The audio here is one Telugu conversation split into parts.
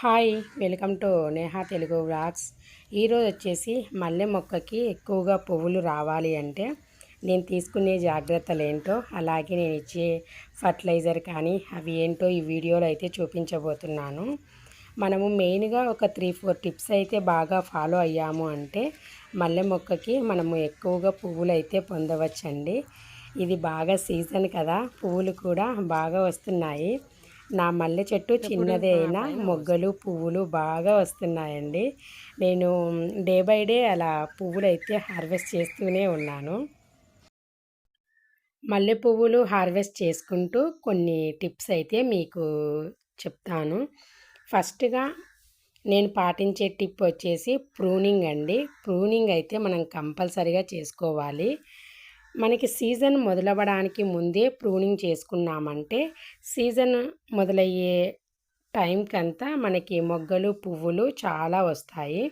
Hi, welcome to Neha Telugu vlogs. ఈరోజు వచ్చేసి మల్లె మొక్కకి ఎక్కువగా పువ్వులు రావాలి అంటే నేను తీసుకునే జాగ్రత్తలు ఏంటో, అలాగే నేను ఇచ్చే ఫర్టిలైజర్ కానీ అవి ఏంటో ఈ వీడియోలో అయితే చూపించబోతున్నాను. మనము మెయిన్గా ఒక 3-4 టిప్స్ అయితే బాగా ఫాలో అయ్యాము అంటే మల్లె మొక్కకి మనము ఎక్కువగా పువ్వులు అయితే పొందవచ్చండి. ఇది బాగా సీజన్ కదా, పువ్వులు కూడా బాగా వస్తున్నాయి. నా మల్లె చెట్టు చిన్నదే అయినా మొగ్గలు పువ్వులు బాగా వస్తున్నాయండి. నేను డే బై డే అలా పువ్వులు అయితే హార్వెస్ట్ చేస్తూనే ఉన్నాను. మల్లె పువ్వులు హార్వెస్ట్ చేసుకుంటూ కొన్ని టిప్స్ అయితే మీకు చెప్తాను. ఫస్ట్గా నేను పాటించే టిప్ వచ్చేసి ప్రూనింగ్ అండి. ప్రూనింగ్ అయితే మనం కంపల్సరిగా చేసుకోవాలి. మనకి సీజన్ మొదలవ్వడానికి ముందే ప్రూనింగ్ చేసుకున్నామంటే సీజన్ మొదలయ్యే టైంకంతా మనకి మొగ్గలు పువ్వులు చాలా వస్తాయి.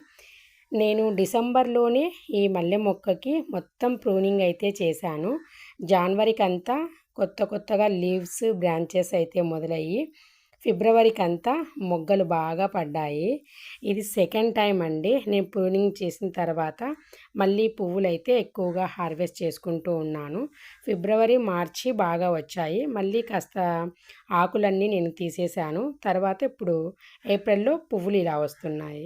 నేను డిసెంబర్లోనే ఈ మల్లె మొక్కకి మొత్తం ప్రూనింగ్ అయితే చేశాను. జనవరికంతా కొత్తగా లీవ్స్ బ్రాంచెస్ అయితే మొదలయ్యి ఫిబ్రవరికంతా మొగ్గలు బాగా పడ్డాయి. ఇది సెకండ్ టైం అండి నేను ప్రూనింగ్ చేసిన తర్వాత మళ్ళీ పువ్వులైతే ఎక్కువగా హార్వెస్ట్ చేసుకుంటూ ఉన్నాను. ఫిబ్రవరి మార్చి బాగా వచ్చాయి. మళ్ళీ కాస్త ఆకులన్నీ నేను తీసేశాను. తర్వాత ఇప్పుడు ఏప్రిల్లో పువ్వులు ఇలా వస్తున్నాయి.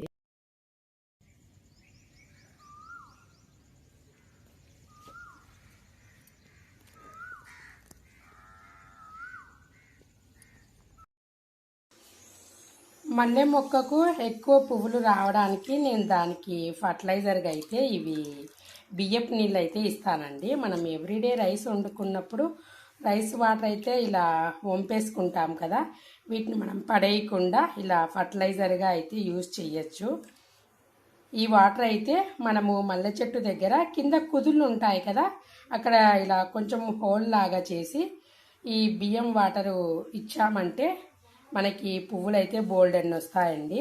మల్లె మొక్కకు ఎక్కువ పువ్వులు రావడానికి నేను దానికి ఫర్టిలైజర్గా అయితే ఇవి బియ్యపు నీళ్ళు అయితే ఇస్తానండి. మనం ఎవ్రీడే రైస్ వండుకున్నప్పుడు రైస్ వాటర్ అయితే ఇలా వంపేసుకుంటాం కదా, వీటిని మనం పడేయకుండా ఇలా ఫర్టిలైజర్గా అయితే యూజ్ చేయొచ్చు. ఈ వాటర్ అయితే మనము మల్లె చెట్టు దగ్గర కింద కుదుళ్ళు ఉంటాయి కదా, అక్కడ ఇలా కొంచెం హోల్ లాగా చేసి ఈ బియ్యం వాటరు ఇచ్చామంటే మనకి పువ్వులు అయితే బోల్డ్ అన్ని వస్తాయండి.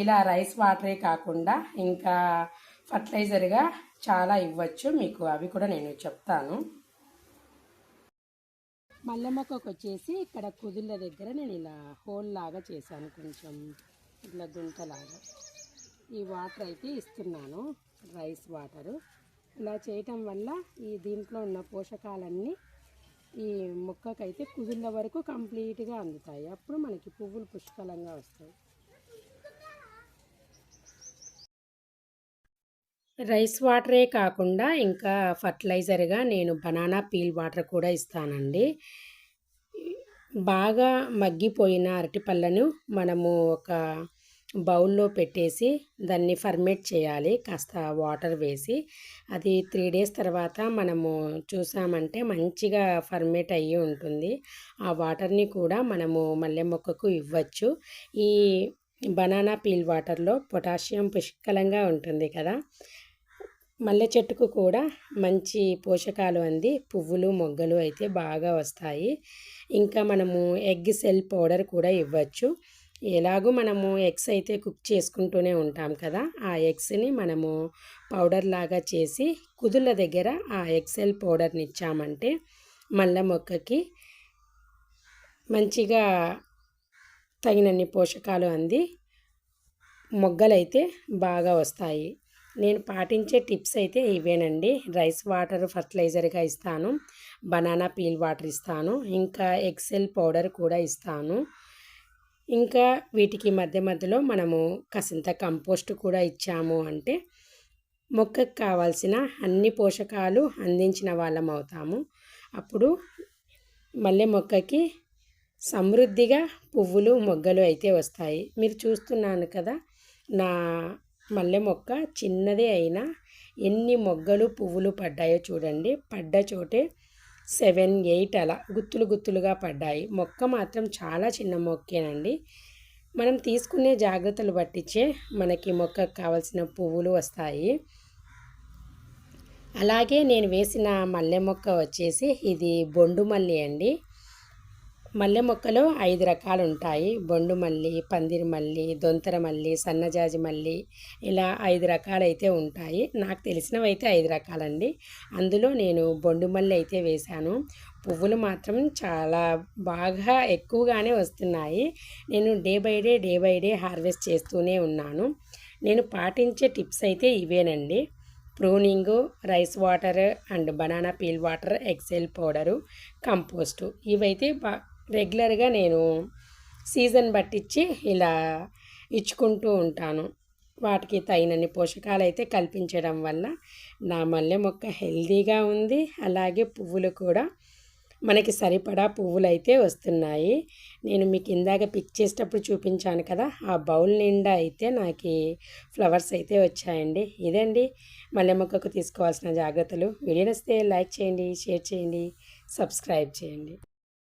ఇలా రైస్ వాటరే కాకుండా ఇంకా ఫర్టిలైజర్గా చాలా ఇవ్వచ్చు మీకు, అవి కూడా నేను చెప్తాను. మల్లె మొక్కకు వచ్చేసి ఇక్కడ కుదుళ్ళ దగ్గర నేను ఇలా హోల్ లాగా చేశాను, కొంచెం ఇట్లా గుంటలాగా. ఈ వాటర్ అయితే ఇస్తున్నాను, రైస్ వాటరు. ఇలా చేయటం వల్ల ఈ దీంట్లో ఉన్న పోషకాలన్నీ ఈ మొక్కకైతే కుదుళ్ళ వరకు కంప్లీట్గా అందుతాయి. అప్పుడు మనకి పువ్వులు పుష్కలంగా వస్తాయి. రైస్ వాటరే కాకుండా ఇంకా ఫర్టిలైజర్గా నేను బనానా పీల్ వాటర్ కూడా ఇస్తానండి. బాగా మగ్గిపోయిన అరటిపళ్ళను మనము ఒక బౌల్లో పెట్టేసి దాన్ని ఫర్మేట్ చేయాలి, కాస్త వాటర్ వేసి. అది 3 డేస్ తర్వాత మనము చూసామంటే మంచిగా ఫర్మేట్ అయ్యి ఉంటుంది. ఆ వాటర్ని కూడా మనము మల్లె మొక్కకు ఇవ్వచ్చు. ఈ బనానా పీల్ వాటర్లో పొటాషియం పుష్కలంగా ఉంటుంది కదా, మల్లె చెట్టుకు కూడా మంచి పోషకాలు అంది పువ్వులు మొగ్గలు అయితే బాగా వస్తాయి. ఇంకా మనము ఎగ్ సెల్ పౌడర్ కూడా ఇవ్వచ్చు. ఎలాగూ మనము ఎగ్స్ అయితే కుక్ చేసుకుంటూనే ఉంటాం కదా, ఆ ఎగ్స్ని మనము పౌడర్ లాగా చేసి కుదుళ్ళ దగ్గర ఆ ఎగ్సెల్ పౌడర్ని ఇచ్చామంటే మల్లె మొక్కకి మంచిగా తగినన్ని పోషకాలు అంది మొగ్గలైతే బాగా వస్తాయి. నేను పాటించే టిప్స్ అయితే ఇవేనండి. రైస్ వాటర్ ఫర్టిలైజర్గా ఇస్తాను, బనానా పీల్ వాటర్ ఇస్తాను, ఇంకా ఎక్సెల్ పౌడర్ కూడా ఇస్తాను. ఇంకా వీటికి మధ్యలో మనము కాసింత కంపోస్ట్ కూడా ఇచ్చాము అంటే మొక్కకు కావాల్సిన అన్ని పోషకాలు అందించిన వాళ్ళం అవుతాము. అప్పుడు మల్లె మొక్కకి సమృద్ధిగా పువ్వులు మొగ్గలు అయితే వస్తాయి. మీరు చూస్తున్నాను కదా, నా మల్లె మొక్క చిన్నదే అయినా ఎన్ని మొగ్గలు పువ్వులు పడ్డాయో చూడండి. పడ్డ చోటే 7-8 అలా గుత్తులుగా పడ్డాయి. మొక్క మాత్రం చాలా చిన్న మొక్కేనండి. మనం తీసుకునే జాగ్రత్తలు పట్టించే మనకి మొక్కకు కావాల్సిన పువ్వులు వస్తాయి. అలాగే నేను వేసిన మల్లె మొక్క వచ్చేసి ఇది బొండు మల్లి అండి. మల్లె మొక్కలు 5 రకాలు ఉంటాయి. బొండు మల్లి, పందిరి మల్లి, దొంతర మల్లి, సన్నజాజి మల్లి, ఇలా 5 రకాలైతే ఉంటాయి. నాకు తెలిసినవైతే 5 రకాలండి. అందులో నేను బొండు మల్లి అయితే వేశాను. పువ్వులు మాత్రం చాలా బాగా ఎక్కువగానే వస్తున్నాయి. నేను డే బై డే హార్వెస్ట్ చేస్తూనే ఉన్నాను. నేను పాటించే టిప్స్ అయితే ఇవేనండి. Pruning, rice water and banana peel water, eggshell powder, compost ఇవైతే రెగ్యులర్గా నేను సీజన్ బట్టిచ్చి ఇలా ఇచ్చుకుంటూ ఉంటాను. వాటికి తగినన్ని పోషకాలు అయితే కల్పించడం వల్ల నా మల్లె మొక్క హెల్తీగా ఉంది. అలాగే పువ్వులు కూడా మనకి సరిపడా పువ్వులైతే వస్తున్నాయి. నేను మీకు ఇందాక పిక్ చేసేటప్పుడు చూపించాను కదా, ఆ బౌల్ నిండా అయితే నాకు ఫ్లవర్స్ అయితే వచ్చాయండి. ఇదండి మల్లె మొక్కకు తీసుకోవాల్సిన జాగ్రత్తలు. వీడియో నచ్చితే లైక్ చేయండి, షేర్ చేయండి, సబ్స్క్రైబ్ చేయండి.